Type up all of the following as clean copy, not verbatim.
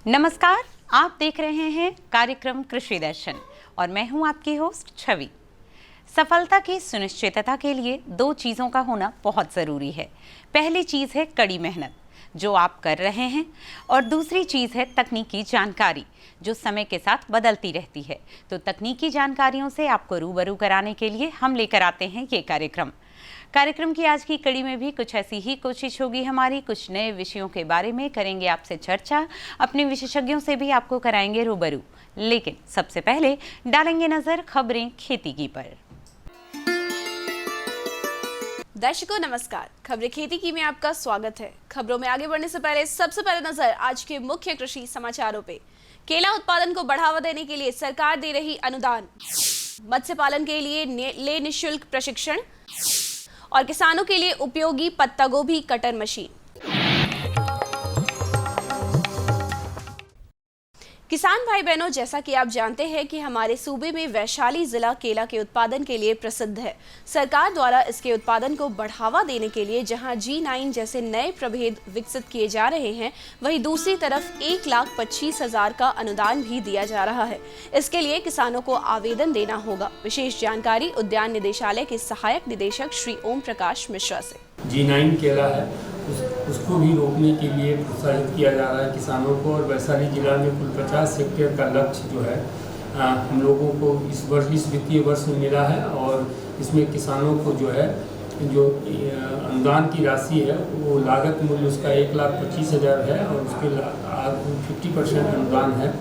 नमस्कार, आप देख रहे हैं कार्यक्रम कृषि दर्शन और मैं हूं आपकी होस्ट छवि। सफलता की सुनिश्चितता के लिए दो चीज़ों का होना बहुत ज़रूरी है। पहली चीज़ है कड़ी मेहनत जो आप कर रहे हैं और दूसरी चीज़ है तकनीकी जानकारी जो समय के साथ बदलती रहती है। तो तकनीकी जानकारियों से आपको रूबरू कराने के लिए हम लेकर आते हैं ये कार्यक्रम की आज की कड़ी में भी कुछ ऐसी ही कोशिश होगी हमारी। कुछ नए विषयों के बारे में करेंगे आपसे चर्चा, अपने विशेषज्ञों से भी आपको कराएंगे रूबरू। लेकिन सबसे पहले डालेंगे नजर खबरें खेती की पर। दर्शकों नमस्कार, खबरें खेती की में आपका स्वागत है। खबरों में आगे बढ़ने से पहले सबसे पहले नजर आज के मुख्य कृषि समाचारों पे। केला उत्पादन को बढ़ावा देने के लिए सरकार दे रही अनुदान, मत्स्य पालन के लिए ले निःशुल्क प्रशिक्षण और किसानों के लिए उपयोगी पत्ता गोभी कटर मशीन। किसान भाई बहनों, जैसा कि आप जानते हैं कि हमारे सूबे में वैशाली जिला केला के उत्पादन के लिए प्रसिद्ध है। सरकार द्वारा इसके उत्पादन को बढ़ावा देने के लिए जहां G9 जैसे नए प्रभेद विकसित किए जा रहे हैं, वहीं दूसरी तरफ 1,25,000 का अनुदान भी दिया जा रहा है। इसके लिए किसानों को आवेदन देना होगा। विशेष जानकारी उद्यान निदेशालय के सहायक निदेशक श्री ओम प्रकाश मिश्रा से। G9 केला है उसको भी रोकने के लिए प्रोत्साहित किया जा रहा है किसानों को। और वैशाली जिला में कुल 50 हेक्टेयर का लक्ष्य जो है हम लोगों को इस वित्तीय वर्ष में मिला है। और इसमें किसानों को जो है जो अनुदान की राशि है वो लागत मूल्य उसका 1,25,000 है और उसके 50% अनुदान है।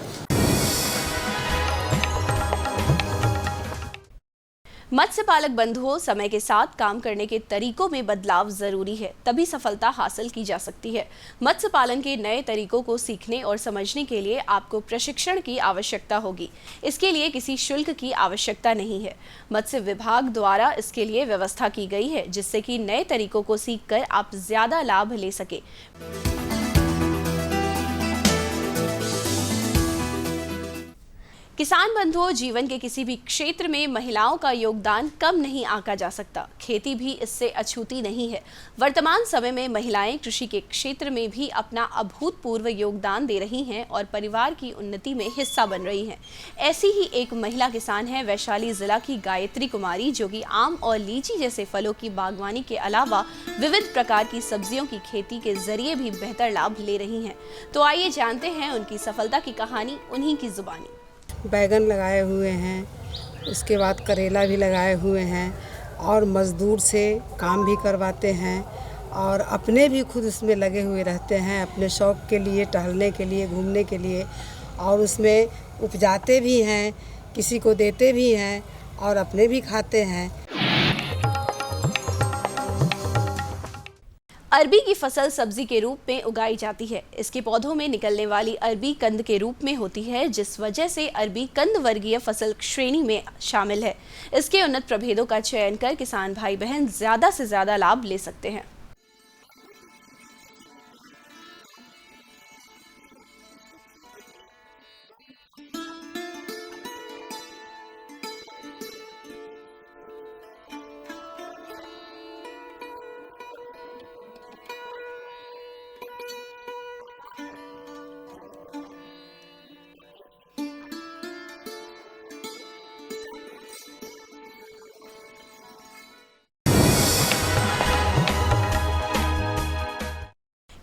मत्स्य पालक बंधुओं, समय के साथ काम करने के तरीकों में बदलाव जरूरी है, तभी सफलता हासिल की जा सकती है। मत्स्य पालन के नए तरीकों को सीखने और समझने के लिए आपको प्रशिक्षण की आवश्यकता होगी। इसके लिए किसी शुल्क की आवश्यकता नहीं है। मत्स्य विभाग द्वारा इसके लिए व्यवस्था की गई है जिससे कि नए तरीकों को सीखकर आप ज्यादा लाभ ले सके। किसान बंधुओं, जीवन के किसी भी क्षेत्र में महिलाओं का योगदान कम नहीं आंका जा सकता। खेती भी इससे अछूती नहीं है। वर्तमान समय में महिलाएं कृषि के क्षेत्र में भी अपना अभूतपूर्व योगदान दे रही हैं और परिवार की उन्नति में हिस्सा बन रही हैं। ऐसी ही एक महिला किसान है वैशाली जिला की गायत्री कुमारी, जो कि आम और लीची जैसे फलों की बागवानी के अलावा विविध प्रकार की सब्जियों की खेती के जरिए भी बेहतर लाभ ले रही हैं। तो आइए जानते हैं उनकी सफलता की कहानी उन्हीं की जुबानी। बैगन लगाए हुए हैं, उसके बाद करेला भी लगाए हुए हैं और मज़दूर से काम भी करवाते हैं और अपने भी खुद उसमें लगे हुए रहते हैं अपने शौक़ के लिए, टहलने के लिए, घूमने के लिए। और उसमें उपजाते भी हैं, किसी को देते भी हैं और अपने भी खाते हैं। अरबी की फसल सब्जी के रूप में उगाई जाती है। इसके पौधों में निकलने वाली अरबी कंद के रूप में होती है, जिस वजह से अरबी कंद वर्गीय फसल श्रेणी में शामिल है। इसके उन्नत प्रभेदों का चयन कर किसान भाई बहन ज्यादा से ज्यादा लाभ ले सकते हैं।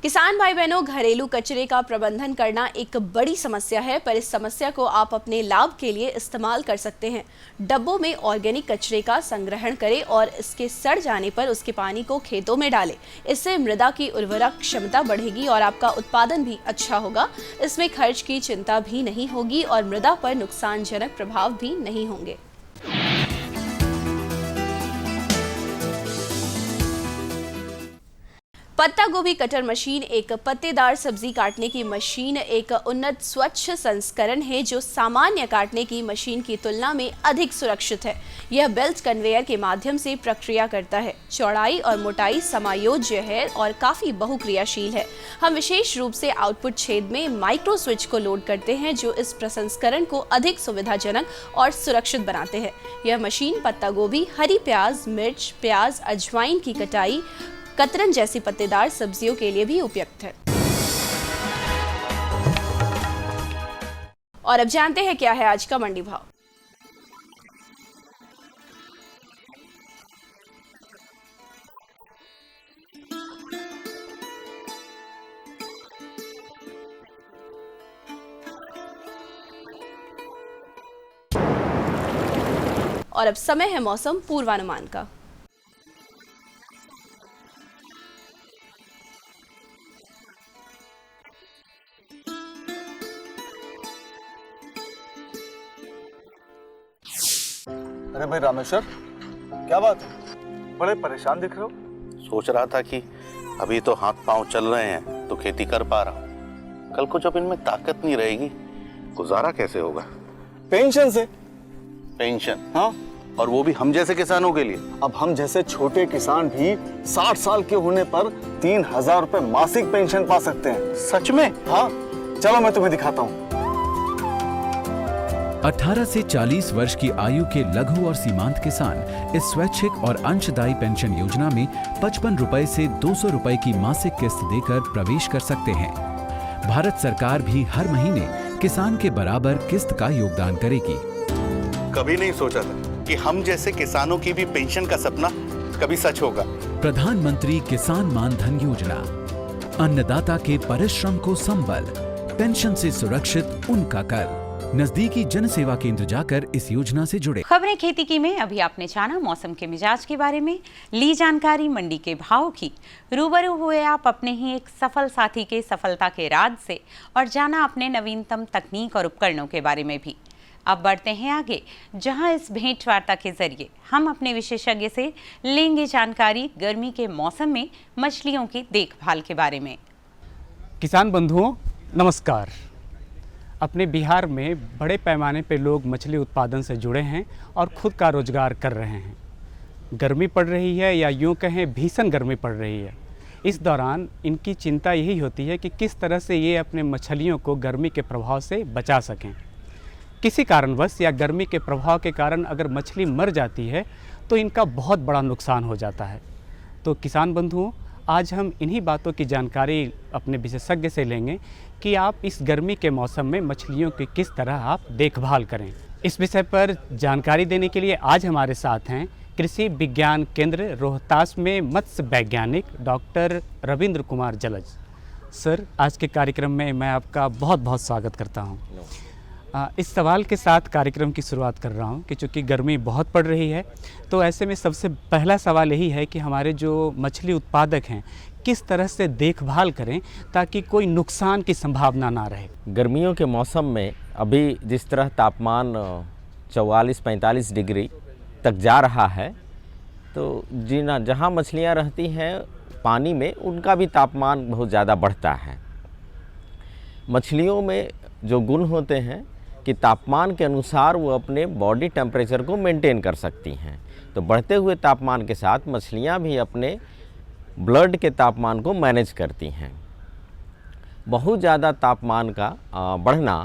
किसान भाई बहनों, घरेलू कचरे का प्रबंधन करना एक बड़ी समस्या है, पर इस समस्या को आप अपने लाभ के लिए इस्तेमाल कर सकते हैं। डब्बों में ऑर्गेनिक कचरे का संग्रहण करें और इसके सड़ जाने पर उसके पानी को खेतों में डालें। इससे मृदा की उर्वरक क्षमता बढ़ेगी और आपका उत्पादन भी अच्छा होगा। इसमें खर्च की चिंता भी नहीं होगी और मृदा पर नुकसानजनक प्रभाव भी नहीं होंगे। पत्ता गोभी कटर मशीन एक पत्तेदार सब्जी काटने की मशीन एक उन्नत स्वच्छ संस्करण है जो सामान्य काटने की मशीन की तुलना में अधिक सुरक्षित है। यह बेल्ट कन्वेयर के माध्यम से प्रक्रिया करता है। चौड़ाई और मोटाई समायोज्य है और काफी बहुक्रियाशील है। हम विशेष रूप से आउटपुट छेद में माइक्रो स्विच को लोड करते हैं जो इस प्रसंस्करण को अधिक सुविधाजनक और सुरक्षित बनाते हैं। यह मशीन पत्ता गोभी, हरी प्याज, मिर्च, प्याज, अजवाइन की कटाई, कतरन जैसी पत्तेदार सब्जियों के लिए भी उपयुक्त है। और अब जानते हैं क्या है आज का मंडी भाव। और अब समय है मौसम पूर्वानुमान का। अरे भाई रामेश्वर, क्या बात है? बड़े परेशान दिख रहे हो। सोच रहा था कि अभी तो हाथ पांव चल रहे हैं तो खेती कर पा रहा हूँ, कल को जब इनमें ताकत नहीं रहेगी गुजारा कैसे होगा? पेंशन से। पेंशन? हाँ, और वो भी हम जैसे किसानों के लिए। अब हम जैसे छोटे किसान भी 60 साल के होने पर 3000 रुपए मासिक पेंशन पा सकते हैं। सच में? हाँ, चलो मैं तुम्हें दिखाता हूँ। 18 से 40 वर्ष की आयु के लघु और सीमांत किसान इस स्वैच्छिक और अंशदायी पेंशन योजना में 55 रुपए से 200 रुपए की मासिक किस्त देकर प्रवेश कर सकते हैं। भारत सरकार भी हर महीने किसान के बराबर किस्त का योगदान करेगी। कभी नहीं सोचा था कि हम जैसे किसानों की भी पेंशन का सपना कभी सच होगा। प्रधानमंत्री किसान मान धन योजना, अन्नदाता के परिश्रम को संबल, पेंशन से सुरक्षित उनका कर। नजदीकी जन सेवा केंद्र जाकर इस योजना से जुड़े। खबरें खेती की में अभी आपने जाना मौसम के मिजाज के बारे में, ली जानकारी मंडी के भाव की, रूबरू हुए आप अपने ही एक सफल साथी के सफलता के राज से और जाना अपने नवीनतम तकनीक और उपकरणों के बारे में भी। अब बढ़ते हैं आगे, जहां इस भेंट वार्ता के जरिए हम अपने विशेषज्ञ से लेंगे जानकारी गर्मी के मौसम में मछलियों की देखभाल के बारे में। किसान बंधुओं नमस्कार। अपने बिहार में बड़े पैमाने पर लोग मछली उत्पादन से जुड़े हैं और खुद का रोजगार कर रहे हैं। गर्मी पड़ रही है या यूँ कहें भीषण गर्मी पड़ रही है। इस दौरान इनकी चिंता यही होती है कि किस तरह से ये अपने मछलियों को गर्मी के प्रभाव से बचा सकें। किसी कारणवश या गर्मी के प्रभाव के कारण अगर मछली मर जाती है तो इनका बहुत बड़ा नुकसान हो जाता है। तो किसान बंधुओं, आज हम इन्हीं बातों की जानकारी अपने विशेषज्ञ से लेंगे कि आप इस गर्मी के मौसम में मछलियों की किस तरह आप देखभाल करें। इस विषय पर जानकारी देने के लिए आज हमारे साथ हैं कृषि विज्ञान केंद्र रोहतास में मत्स्य वैज्ञानिक डॉक्टर रविंद्र कुमार जलज। सर, आज के कार्यक्रम में मैं आपका बहुत बहुत स्वागत करता हूँ। इस सवाल के साथ कार्यक्रम की शुरुआत कर रहा हूँ कि चूँकि गर्मी बहुत पड़ रही है, तो ऐसे में सबसे पहला सवाल यही है कि हमारे जो मछली उत्पादक हैं किस तरह से देखभाल करें ताकि कोई नुकसान की संभावना ना रहे। गर्मियों के मौसम में अभी जिस तरह तापमान 44-45 डिग्री तक जा रहा है, तो जहाँ मछलियाँ रहती हैं पानी में, उनका भी तापमान बहुत ज़्यादा बढ़ता है। मछलियों में जो गुण होते हैं कि तापमान के अनुसार वो अपने बॉडी टेम्परेचर को मेंटेन कर सकती हैं, तो बढ़ते हुए तापमान के साथ मछलियाँ भी अपने ब्लड के तापमान को मैनेज करती हैं। बहुत ज़्यादा तापमान का बढ़ना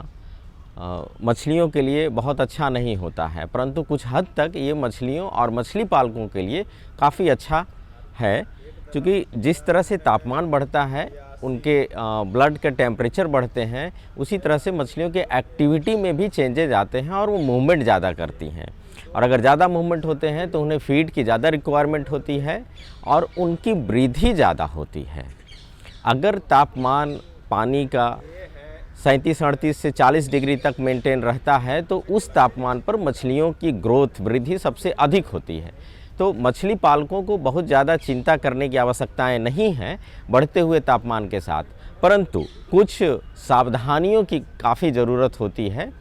मछलियों के लिए बहुत अच्छा नहीं होता है, परंतु कुछ हद तक ये मछलियों और मछली पालकों के लिए काफ़ी अच्छा है, क्योंकि जिस तरह से तापमान बढ़ता है उनके ब्लड के टेम्परेचर बढ़ते हैं, उसी तरह से मछलियों के एक्टिविटी में भी चेंजेज आते हैं और वो मूवमेंट ज़्यादा करती हैं। और अगर ज़्यादा मूवमेंट होते हैं तो उन्हें फीड की ज़्यादा रिक्वायरमेंट होती है और उनकी वृद्धि ज़्यादा होती है। अगर तापमान पानी का 37-38 से 40 डिग्री तक मेंटेन रहता है तो उस तापमान पर मछलियों की ग्रोथ वृद्धि सबसे अधिक होती है। तो मछली पालकों को बहुत ज़्यादा चिंता करने की आवश्यकताएं नहीं हैं बढ़ते हुए तापमान के साथ, परंतु कुछ सावधानियों की काफ़ी ज़रूरत होती है।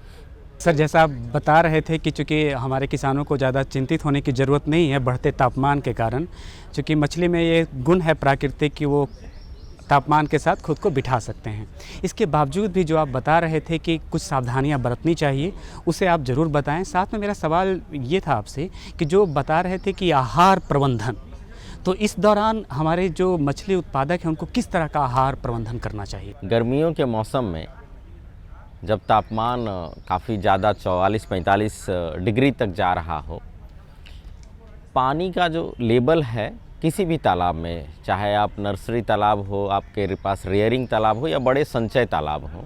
सर, जैसा आप बता रहे थे कि चूँकि हमारे किसानों को ज़्यादा चिंतित होने की ज़रूरत नहीं है बढ़ते तापमान के कारण, चूँकि मछली में ये गुण है प्राकृतिक कि वो तापमान के साथ खुद को बिठा सकते हैं। इसके बावजूद भी जो आप बता रहे थे कि कुछ सावधानियां बरतनी चाहिए, उसे आप ज़रूर बताएं। साथ में मेरा सवाल ये था आपसे कि जो बता रहे थे कि आहार प्रबंधन, तो इस दौरान हमारे जो मछली उत्पादक हैं उनको किस तरह का आहार प्रबंधन करना चाहिए? गर्मियों के मौसम में जब तापमान काफ़ी ज़्यादा 44-45 डिग्री तक जा रहा हो, पानी का जो लेवल है किसी भी तालाब में, चाहे आप नर्सरी तालाब हो, आपके पास रेयरिंग तालाब हो या बड़े संचय तालाब हो,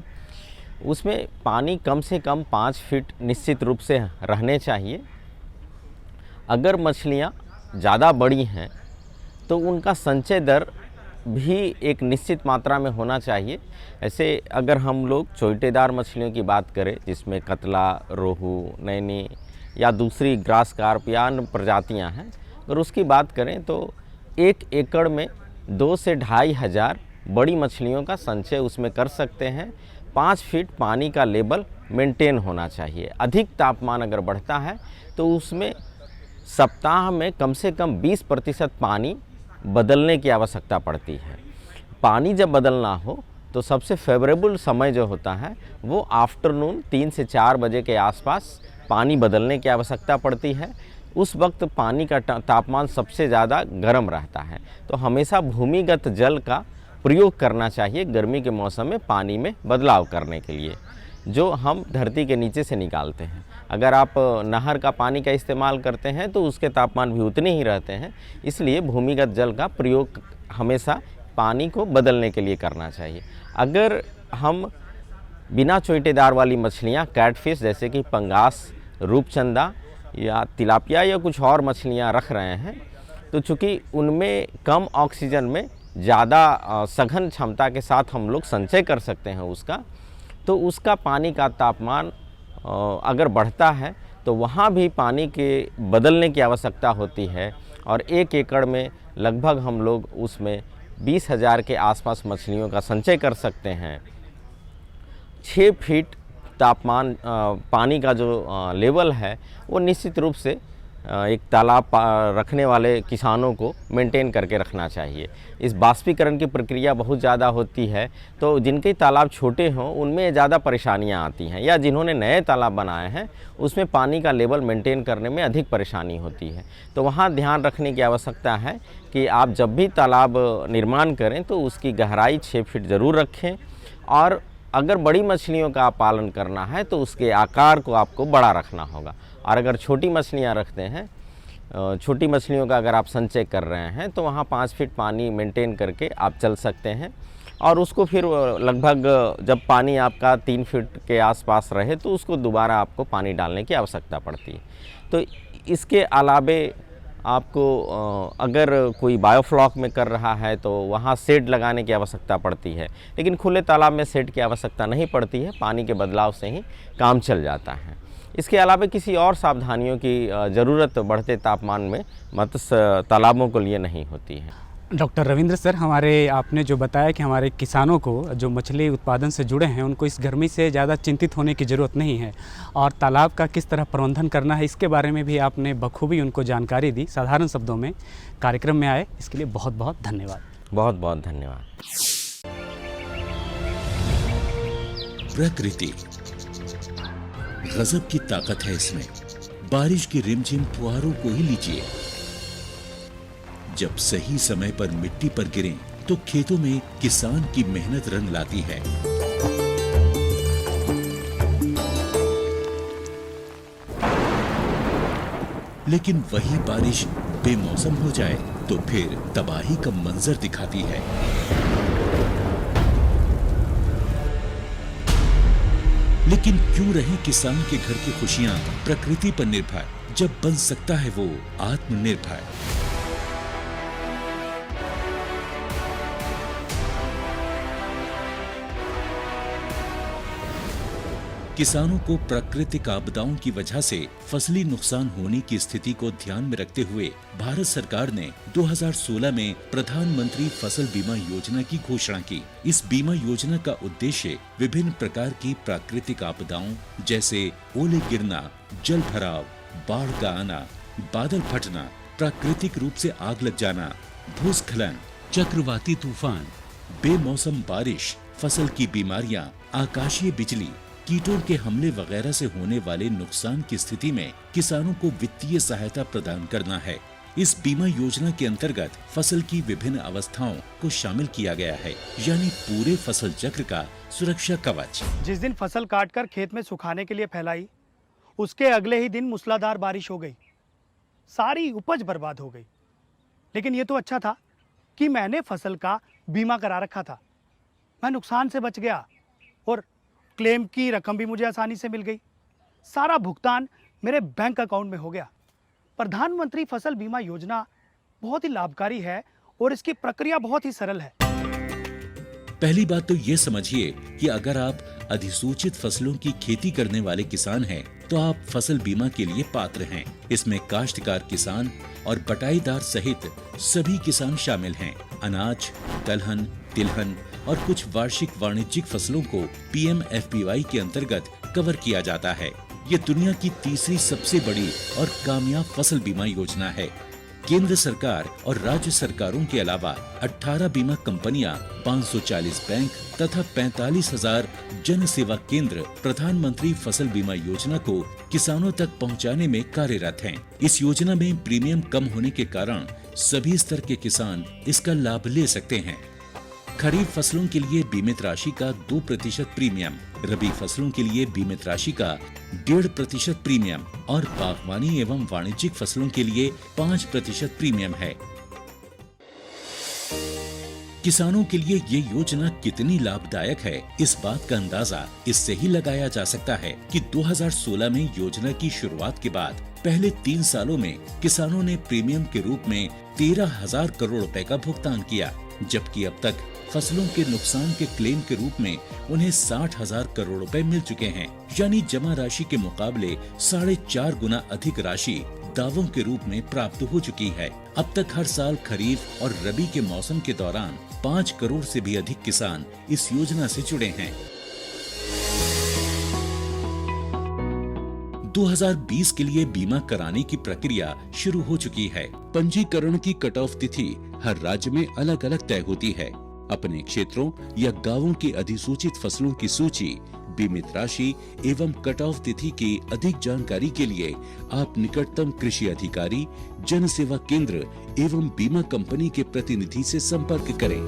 उसमें पानी कम से कम 5 फीट निश्चित रूप से रहने चाहिए। अगर मछलियाँ ज़्यादा बड़ी हैं तो उनका संचय दर भी एक निश्चित मात्रा में होना चाहिए। ऐसे अगर हम लोग चोइटेदार मछलियों की बात करें, जिसमें कतला, रोहू, नैनी या दूसरी ग्रास कार्प या अन्य प्रजातियां हैं, अगर उसकी बात करें तो 1 एकड़ में 2 से 2.5 हज़ार बड़ी मछलियों का संचय उसमें कर सकते हैं। 5 फीट पानी का लेवल मेंटेन होना चाहिए। अधिक तापमान अगर बढ़ता है तो उसमें सप्ताह में कम से कम 20% पानी बदलने की आवश्यकता पड़ती है। पानी जब बदलना हो तो सबसे फेवरेबल समय जो होता है वो आफ्टरनून 3 से 4 बजे के आसपास पानी बदलने की आवश्यकता पड़ती है। उस वक्त पानी का तापमान सबसे ज़्यादा गर्म रहता है, तो हमेशा भूमिगत जल का प्रयोग करना चाहिए गर्मी के मौसम में पानी में बदलाव करने के लिए, जो हम धरती के नीचे से निकालते हैं। अगर आप नहर का पानी का इस्तेमाल करते हैं तो उसके तापमान भी उतने ही रहते हैं, इसलिए भूमिगत जल का प्रयोग हमेशा पानी को बदलने के लिए करना चाहिए। अगर हम बिना चोइटेदार वाली मछलियाँ, कैटफिश जैसे कि पंगास, रूपचंदा या तिलापिया या कुछ और मछलियाँ रख रहे हैं, तो चूँकि उनमें कम ऑक्सीजन में ज़्यादा सघन क्षमता के साथ हम लोग संचय कर सकते हैं उसका, तो उसका पानी का तापमान अगर बढ़ता है तो वहाँ भी पानी के बदलने की आवश्यकता होती है। और 1 एकड़ में लगभग हम लोग उसमें 20,000 के आसपास मछलियों का संचय कर सकते हैं। 6 फीट तापमान पानी का जो लेवल है वो निश्चित रूप से एक तालाब रखने वाले किसानों को मेंटेन करके रखना चाहिए। इस बाष्पीकरण की प्रक्रिया बहुत ज़्यादा होती है, तो जिनके तालाब छोटे हों उनमें ज़्यादा परेशानियां आती हैं, या जिन्होंने नए तालाब बनाए हैं उसमें पानी का लेवल मेंटेन करने में अधिक परेशानी होती है। तो वहाँ ध्यान रखने की आवश्यकता है कि आप जब भी तालाब निर्माण करें तो उसकी गहराई 6 फीट ज़रूर रखें, और अगर बड़ी मछलियों का पालन करना है तो उसके आकार को आपको बड़ा रखना होगा। और अगर छोटी मछलियां रखते हैं, छोटी मछलियों का अगर आप संचय कर रहे हैं तो वहाँ 5 फीट पानी मेंटेन करके आप चल सकते हैं। और उसको फिर लगभग जब पानी आपका 3 फीट के आसपास रहे तो उसको दोबारा आपको पानी डालने की आवश्यकता पड़ती है। तो इसके अलावे आपको अगर कोई बायोफ्लॉक में कर रहा है तो वहाँ शेड लगाने की आवश्यकता पड़ती है, लेकिन खुले तालाब में शेड की आवश्यकता नहीं पड़ती है, पानी के बदलाव से ही काम चल जाता है। इसके अलावा किसी और सावधानियों की ज़रूरत बढ़ते तापमान में मत्स्य तालाबों के लिए नहीं होती है। डॉक्टर रविंद्र सर, हमारे आपने जो बताया कि हमारे किसानों को जो मछली उत्पादन से जुड़े हैं उनको इस गर्मी से ज़्यादा चिंतित होने की ज़रूरत नहीं है, और तालाब का किस तरह प्रबंधन करना है इसके बारे में भी आपने बखूबी उनको जानकारी दी, साधारण शब्दों में कार्यक्रम में आए, इसके लिए बहुत बहुत धन्यवाद। बहुत बहुत धन्यवाद। प्रकृति गजब की ताकत है इसमें। बारिश की रिमझिम फुहारों को ही लीजिए, जब सही समय पर मिट्टी पर गिरें तो खेतों में किसान की मेहनत रंग लाती है। लेकिन वही बारिश बेमौसम हो जाए तो फिर तबाही का मंजर दिखाती है। लेकिन क्यों रहे किसान के घर की खुशियां प्रकृति पर निर्भर, जब बन सकता है वो आत्मनिर्भर। किसानों को प्राकृतिक आपदाओं की वजह से फसली नुकसान होने की स्थिति को ध्यान में रखते हुए भारत सरकार ने 2016 में प्रधानमंत्री फसल बीमा योजना की घोषणा की। इस बीमा योजना का उद्देश्य विभिन्न प्रकार की प्राकृतिक आपदाओं जैसे ओले गिरना, जल भराव, बाढ़ का आना, बादल फटना, प्राकृतिक रूप से आग लग जाना, भूस्खलन, चक्रवाती तूफान, बेमौसम बारिश, फसल की बीमारियां, आकाशीय बिजली, कीटों के हमले वगैरह से होने वाले नुकसान की स्थिति में किसानों को वित्तीय सहायता प्रदान करना है। इस बीमा योजना के अंतर्गत फसल की विभिन्न अवस्थाओं को शामिल किया गया है, यानी पूरे फसल चक्र का सुरक्षा कवच। जिस दिन फसल काटकर खेत में सुखाने के लिए फैलाई, उसके अगले ही दिन मूसलाधार बारिश हो गई, सारी उपज बर्बाद हो गई। लेकिन ये तो अच्छा था कि मैंने फसल का बीमा करा रखा था, मैं नुकसान से बच गया और क्लेम की रकम भी मुझे आसानी से मिल गई। सारा भुगतान मेरे बैंक अकाउंट में हो गया। प्रधानमंत्री फसल बीमा योजना बहुत ही लाभकारी है और इसकी प्रक्रिया बहुत ही सरल है। पहली बात तो ये समझिए कि अगर आप अधिसूचित फसलों की खेती करने वाले किसान हैं, तो आप फसल बीमा के लिए पात्र हैं। इसमें काश्तकार किसान और बटाईदार सहित सभी किसान शामिल हैं। अनाज, दलहन, तिलहन और कुछ वार्षिक वाणिज्यिक फसलों को PMFBY के अंतर्गत कवर किया जाता है। ये दुनिया की तीसरी सबसे बड़ी और कामयाब फसल बीमा योजना है। केंद्र सरकार और राज्य सरकारों के अलावा 18 बीमा कंपनियां, 540 बैंक तथा 45,000 जन सेवा केंद्र प्रधानमंत्री फसल बीमा योजना को किसानों तक पहुंचाने में कार्यरत हैं। इस योजना में प्रीमियम कम होने के कारण सभी स्तर के किसान इसका लाभ ले सकते हैं। खरीफ फसलों के लिए बीमित राशि का 2% प्रीमियम, रबी फसलों के लिए बीमित राशि का 1.5% प्रीमियम और बागवानी एवं वाणिज्यिक फसलों के लिए 5% प्रीमियम है। किसानों के लिए ये योजना कितनी लाभदायक है, इस बात का अंदाजा इससे ही लगाया जा सकता है कि 2016 में योजना की शुरुआत के बाद पहले 3 सालों में किसानों ने प्रीमियम के रूप में 13,000 करोड़ रुपए का भुगतान किया, जबकि अब तक फसलों के नुकसान के क्लेम के रूप में उन्हें 60,000 करोड़ रुपए मिल चुके हैं। यानी जमा राशि के मुकाबले 4.5 गुना अधिक राशि दावों के रूप में प्राप्त हो चुकी है। अब तक हर साल खरीफ और रबी के मौसम के दौरान 5 करोड़ से भी अधिक किसान इस योजना से जुड़े हैं। 2020 के लिए बीमा कराने की प्रक्रिया शुरू हो चुकी है। पंजीकरण की कट ऑफ तिथि हर राज्य में अलग अलग तय होती है। अपने क्षेत्रों या गांवों की अधिसूचित फसलों की सूची, बीमित राशि एवं कट ऑफ तिथि की अधिक जानकारी के लिए आप निकटतम कृषि अधिकारी, जन सेवा केंद्र एवं बीमा कंपनी के प्रतिनिधि से संपर्क करें।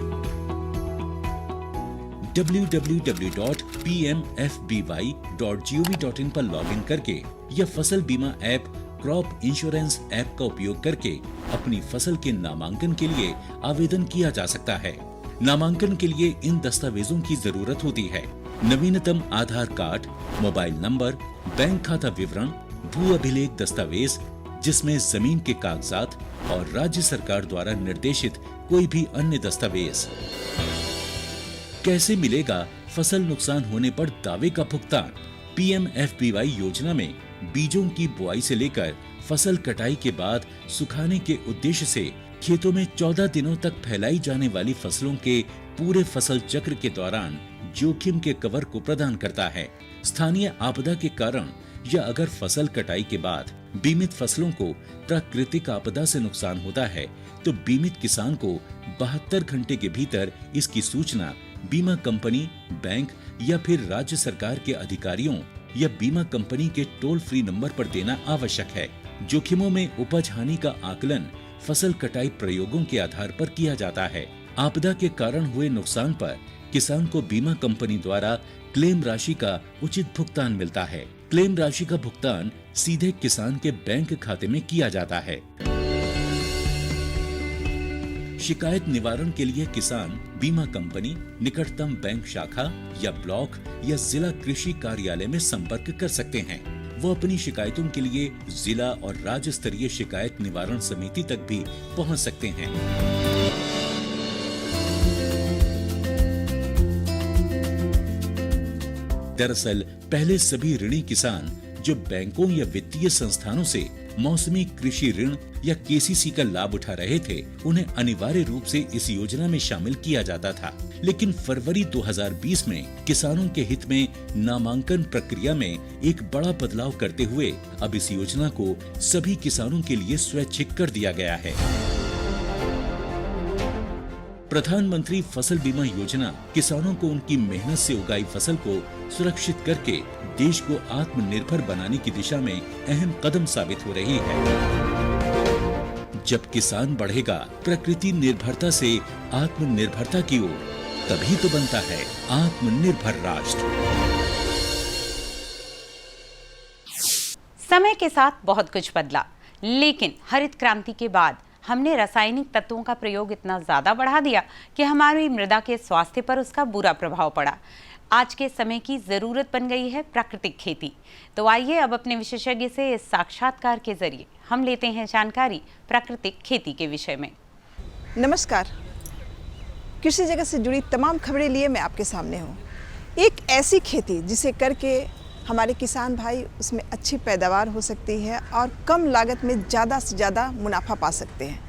www.pmfby.gov.in पर लॉगिन करके या फसल बीमा ऐप क्रॉप इंश्योरेंस ऐप का उपयोग करके अपनी फसल के नामांकन के लिए आवेदन किया जा सकता है। नामांकन के लिए इन दस्तावेजों की जरूरत होती है: नवीनतम आधार कार्ड, मोबाइल नंबर, बैंक खाता विवरण, भू अभिलेख दस्तावेज जिसमें जमीन के कागजात और राज्य सरकार द्वारा निर्देशित कोई भी अन्य दस्तावेज। कैसे मिलेगा फसल नुकसान होने पर दावे का भुगतान? PMFBY योजना में बीजों की बुआई से लेकर फसल कटाई के बाद सुखाने के उद्देश्य से खेतों में 14 दिनों तक फैलाई जाने वाली फसलों के पूरे फसल चक्र के दौरान जोखिम के कवर को प्रदान करता है। स्थानीय आपदा के कारण या अगर फसल कटाई के बाद बीमित फसलों को प्राकृतिक आपदा से नुकसान होता है, तो बीमित किसान को 72 घंटे के भीतर इसकी सूचना बीमा कंपनी, बैंक या फिर राज्य सरकार के अधिकारियों या बीमा कंपनी के टोल फ्री नंबर पर देना आवश्यक है। जोखिमों में उपज हानि का आकलन फसल कटाई प्रयोगों के आधार पर किया जाता है। आपदा के कारण हुए नुकसान पर किसान को बीमा कंपनी द्वारा क्लेम राशि का उचित भुगतान मिलता है। क्लेम राशि का भुगतान सीधे किसान के बैंक खाते में किया जाता है। शिकायत निवारण के लिए किसान बीमा कंपनी, निकटतम बैंक शाखा या ब्लॉक या जिला कृषि कार्यालय में संपर्क कर सकते हैं। वो अपनी शिकायतों के लिए जिला और राज्य स्तरीय शिकायत निवारण समिति तक भी पहुंच सकते हैं। दरअसल पहले सभी ऋणी किसान जो बैंकों या वित्तीय संस्थानों से मौसमी कृषि ऋण या KCC का लाभ उठा रहे थे, उन्हें अनिवार्य रूप से इस योजना में शामिल किया जाता था। लेकिन फरवरी 2020 में किसानों के हित में नामांकन प्रक्रिया में एक बड़ा बदलाव करते हुए अब इस योजना को सभी किसानों के लिए स्वैच्छिक कर दिया गया है। प्रधानमंत्री फसल बीमा योजना किसानों को उनकी मेहनत से उगाई फसल को सुरक्षित करके देश को आत्मनिर्भर बनाने की दिशा में अहम कदम साबित हो रही है। जब किसान बढ़ेगा प्रकृति निर्भरता से आत्मनिर्भरता की ओर, तभी तो बनता है आत्मनिर्भर राष्ट्र। समय के साथ बहुत कुछ बदला, लेकिन हरित क्रांति के बाद हमने रासायनिक तत्वों का प्रयोग इतना ज़्यादा बढ़ा दिया कि हमारी मृदा के स्वास्थ्य पर उसका बुरा प्रभाव पड़ा। आज के समय की ज़रूरत बन गई है प्राकृतिक खेती। तो आइए अब अपने विशेषज्ञ से इस साक्षात्कार के जरिए हम लेते हैं जानकारी प्राकृतिक खेती के विषय में। नमस्कार, कृषि जगत से जुड़ी तमाम खबरें लिए मैं आपके सामने हूँ। एक ऐसी खेती जिसे करके हमारे किसान भाई उसमें अच्छी पैदावार हो सकती है और कम लागत में ज़्यादा से ज़्यादा मुनाफा पा सकते हैं।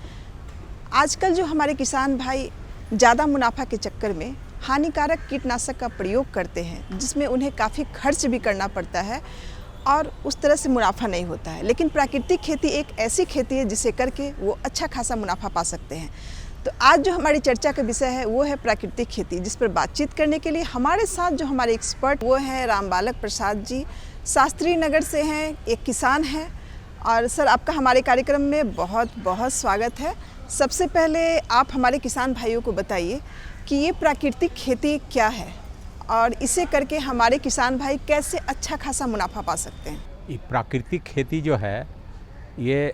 आजकल जो हमारे किसान भाई ज़्यादा मुनाफा के चक्कर में हानिकारक कीटनाशक का प्रयोग करते हैं, जिसमें उन्हें काफ़ी खर्च भी करना पड़ता है और उस तरह से मुनाफा नहीं होता है। लेकिन प्राकृतिक खेती एक ऐसी खेती है जिसे करके वो अच्छा खासा मुनाफा पा सकते हैं। तो आज जो हमारी चर्चा का विषय है वो है प्राकृतिक खेती, जिस पर बातचीत करने के लिए हमारे साथ जो हमारे एक्सपर्ट वो हैं रामबालक प्रसाद जी, शास्त्री नगर से हैं, एक किसान हैं। और सर, आपका हमारे कार्यक्रम में बहुत बहुत स्वागत है। सबसे पहले आप हमारे किसान भाइयों को बताइए कि ये प्राकृतिक खेती क्या है और इसे करके हमारे किसान भाई कैसे अच्छा खासा मुनाफा पा सकते हैं। ये प्राकृतिक खेती जो है, ये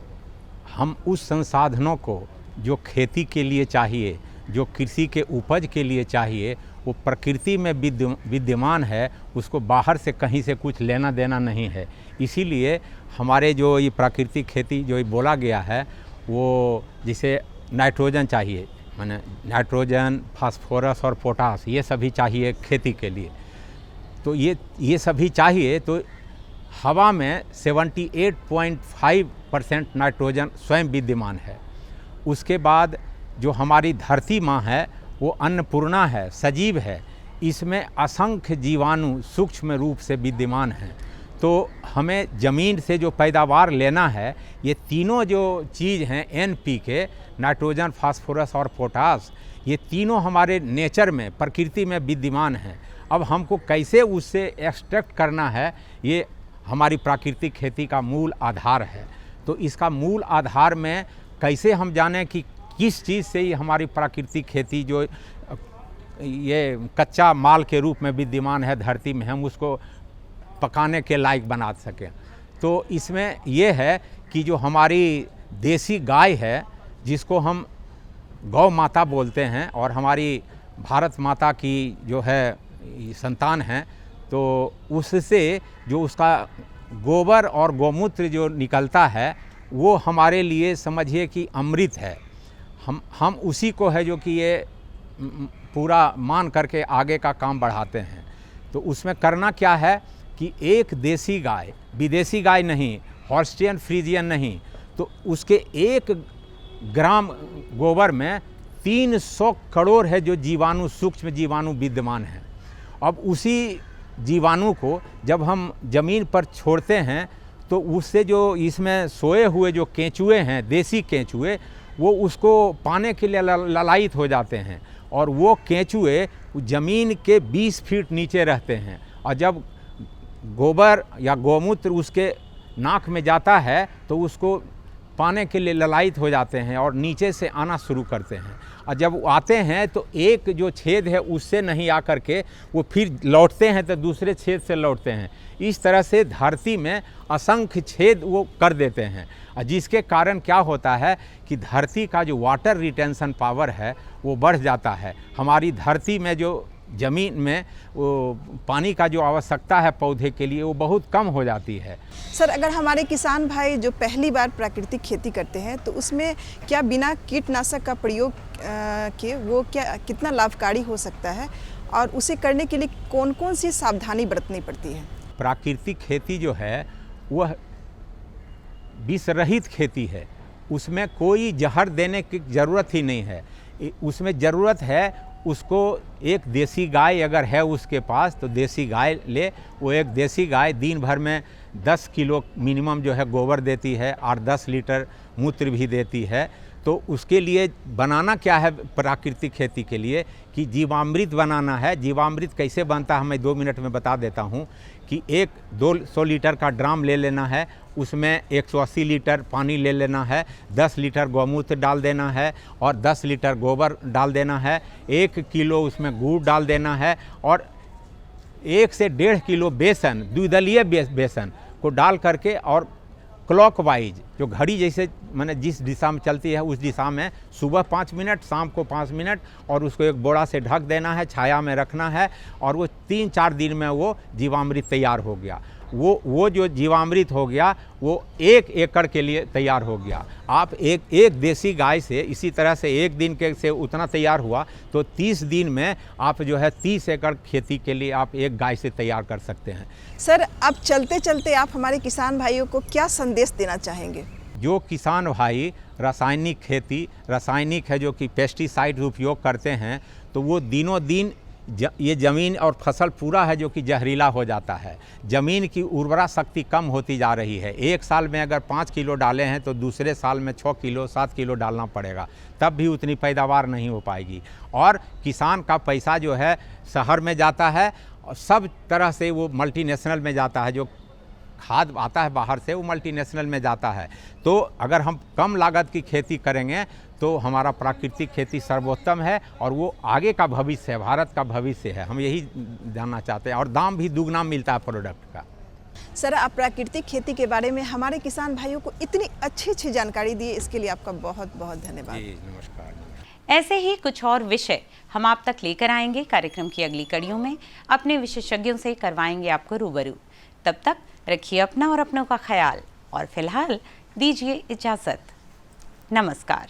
हम उस संसाधनों को जो खेती के लिए चाहिए, जो कृषि के उपज के लिए चाहिए, वो प्रकृति में विद्यमान है, उसको बाहर से कहीं से कुछ लेना देना नहीं है। इसीलिए हमारे जो ये प्राकृतिक खेती जो बोला गया है, वो जिसे नाइट्रोजन चाहिए, माने नाइट्रोजन, फास्फोरस और पोटास, ये सभी चाहिए खेती के लिए। तो ये सभी चाहिए तो हवा में 78.5% नाइट्रोजन स्वयं विद्यमान है। उसके बाद जो हमारी धरती माँ है वो अन्नपूर्णा है, सजीव है, इसमें असंख्य जीवाणु सूक्ष्म रूप से विद्यमान हैं। तो हमें ज़मीन से जो पैदावार लेना है, ये तीनों जो चीज़ हैं, NPK, नाइट्रोजन, फास्फोरस और पोटास, ये तीनों हमारे नेचर में, प्रकृति में विद्यमान हैं। अब हमको कैसे उससे एक्सट्रैक्ट करना है, ये हमारी प्राकृतिक खेती का मूल आधार है। तो इसका मूल आधार में कैसे हम जानें कि किस चीज़ से ये हमारी प्राकृतिक खेती जो ये कच्चा माल के रूप में विद्यमान है धरती में, हम उसको पकाने के लायक बना सकें। तो इसमें यह है कि जो हमारी देसी गाय है, जिसको हम गौ माता बोलते हैं और हमारी भारत माता की जो है संतान है, तो उससे जो उसका गोबर और गौमूत्र जो निकलता है वो हमारे लिए समझिए कि अमृत है। हम उसी को है जो कि ये पूरा मान करके आगे का काम बढ़ाते हैं। तो उसमें करना क्या है कि एक देसी गाय, विदेशी गाय नहीं, हॉल्स्टियन फ्रीजियन नहीं, तो उसके 1 ग्राम गोबर में 300 करोड़ है जो जीवाणु, सूक्ष्म जीवाणु विद्यमान हैं। अब उसी जीवाणु को जब हम ज़मीन पर छोड़ते हैं तो उससे जो इसमें सोए हुए जो केंचुए हैं, देसी केंचुए, वो उसको पाने के लिए ललायित हो जाते हैं और वो केंचुए ज़मीन के 20 फीट नीचे रहते हैं। और जब गोबर या गौमूत्र उसके नाक में जाता है तो उसको पाने के लिए ललायित हो जाते हैं और नीचे से आना शुरू करते हैं। और जब आते हैं तो एक जो छेद है उससे नहीं आकर के वो फिर लौटते हैं तो दूसरे छेद से लौटते हैं। इस तरह से धरती में असंख्य छेद वो कर देते हैं, और जिसके कारण क्या होता है कि धरती का जो वाटर रिटेंशन पावर है वो बढ़ जाता है। हमारी धरती में जो ज़मीन में वो पानी का जो आवश्यकता है पौधे के लिए वो बहुत कम हो जाती है। सर, अगर हमारे किसान भाई जो पहली बार प्राकृतिक खेती करते हैं तो उसमें क्या बिना कीटनाशक का प्रयोग किए वो क्या कितना लाभकारी हो सकता है और उसे करने के लिए कौन कौन सी सावधानी बरतनी पड़ती है? प्राकृतिक खेती जो है वह विष रहित खेती है, उसमें कोई जहर देने की ज़रूरत ही नहीं है। उसमें ज़रूरत है उसको एक देसी गाय अगर है उसके पास तो देसी गाय ले। वो एक देसी गाय दिन भर में 10 किलो मिनिमम जो है गोबर देती है और 10 लीटर मूत्र भी देती है। तो उसके लिए बनाना क्या है प्राकृतिक खेती के लिए कि जीवामृत बनाना है। जीवामृत कैसे बनता है मैं 2 मिनट में बता देता हूँ कि 200 लीटर का ड्राम ले लेना है, उसमें 180 लीटर पानी ले लेना है, 10 लीटर गौमूत्र डाल देना है और 10 लीटर गोबर डाल देना है, 1 किलो उसमें गुड़ डाल देना है और 1 से 1.5 किलो बेसन, द्विदलीय बेसन को डाल करके और क्लॉकवाइज, जो घड़ी जैसे मैंने जिस दिशा में चलती है उस दिशा में सुबह 5 मिनट, शाम को 5 मिनट, और उसको एक बोरा से ढक देना है, छाया में रखना है, और वो 3-4 दिन में वो जीवामृत तैयार हो गया। वो जो जीवामृत हो गया वो 1 एकड़ के लिए तैयार हो गया। आप एक देसी गाय से इसी तरह से 1 दिन के से उतना तैयार हुआ तो 30 दिन में आप जो है 30 एकड़ खेती के लिए आप एक गाय से तैयार कर सकते हैं। सर, अब चलते चलते आप हमारे किसान भाइयों को क्या संदेश देना चाहेंगे? जो किसान भाई रासायनिक खेती, रासायनिक है जो कि पेस्टिसाइड उपयोग करते हैं, तो वो दिनों दिन ये ज़मीन और फसल पूरा है जो कि जहरीला हो जाता है। ज़मीन की उर्वरा शक्ति कम होती जा रही है। एक साल में अगर 5 किलो डाले हैं तो दूसरे साल में 6 किलो 7 किलो डालना पड़ेगा, तब भी उतनी पैदावार नहीं हो पाएगी। और किसान का पैसा जो है शहर में जाता है, और सब तरह से वो मल्टीनेशनल में जाता है। जो खाद आता है बाहर से वो मल्टीनेशनल में जाता है। तो अगर हम कम लागत की खेती करेंगे तो हमारा प्राकृतिक खेती सर्वोत्तम है, और वो आगे का भविष्य है, भारत का भविष्य है। हम यही जानना चाहते हैं, और दाम भी दुगना मिलता है प्रोडक्ट का। सर, आप प्राकृतिक खेती के बारे में हमारे किसान भाइयों को इतनी अच्छी जानकारी दी, इसके लिए आपका बहुत बहुत धन्यवाद। जी, नमस्कार। ऐसे ही कुछ और विषय हम आप तक लेकर आएंगे। कार्यक्रम की अगली कड़ियों में अपने विशेषज्ञों से करवाएंगे आपको रूबरू। तब तक रखिए अपना और अपनों का ख्याल, और फिलहाल दीजिए इजाज़त। नमस्कार।